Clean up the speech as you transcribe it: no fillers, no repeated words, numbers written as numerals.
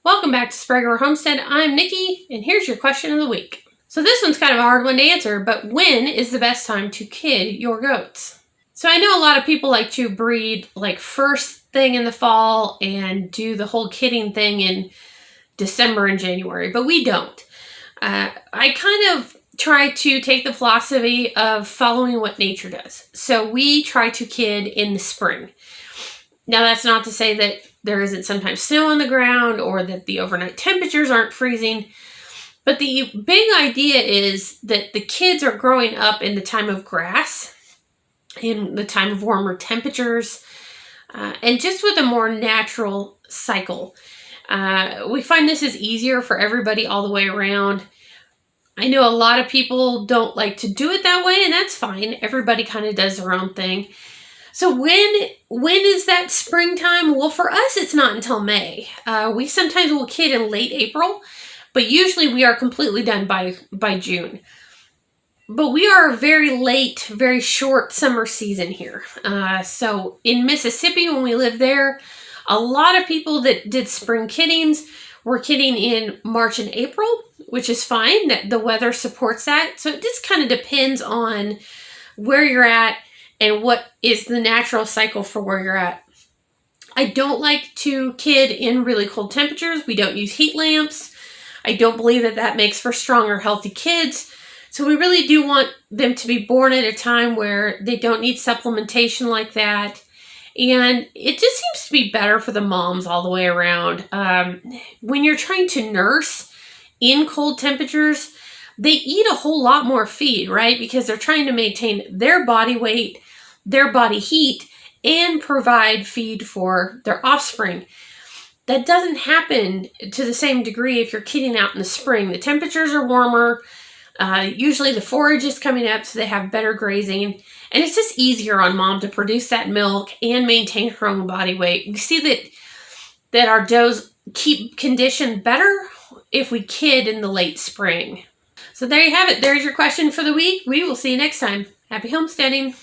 Welcome back to Sprague Homestead. I'm Nikki, and here's your question of the week. So this one's kind of a hard one to answer, but when is the best time to kid your goats? So I know a lot of people like to breed like first thing in the fall and do the whole kidding thing in December and January, but we don't. I kind of try to take the philosophy of following what nature does. So we try to kid in the spring. Now that's not to say that there isn't sometimes snow on the ground or that the overnight temperatures aren't freezing. But the big idea is that the kids are growing up in the time of grass, in the time of warmer temperatures, and just with a more natural cycle. We find this is easier for everybody all the way around. I know a lot of people don't like to do it that way, and that's fine. Everybody kind of does their own thing. So when is that springtime? Well, for us, it's not until May. We sometimes will kid in late April, but usually we are completely done by June. But we are a very late, very short summer season here. So in Mississippi, when we lived there, a lot of people that did spring kiddings were kidding in March and April, which is fine. That the weather supports that. So it just kind of depends on where you're at and what is the natural cycle for where you're at. I don't like to kid in really cold temperatures. We don't use heat lamps. I don't believe that that makes for stronger, healthy kids. So we really do want them to be born at a time where they don't need supplementation like that. And it just seems to be better for the moms all the way around. When you're trying to nurse in cold temperatures, they eat a whole lot more feed, right? Because they're trying to maintain their body weight, their body heat, and provide feed for their offspring. That doesn't happen to the same degree if you're kidding out in the spring. The temperatures are warmer. Usually the forage is coming up, so they have better grazing. And it's just easier on mom to produce that milk and maintain her own body weight. We see that our does keep conditioned better if we kid in the late spring. So there you have it. There's your question for the week. We will see you next time. Happy homesteading.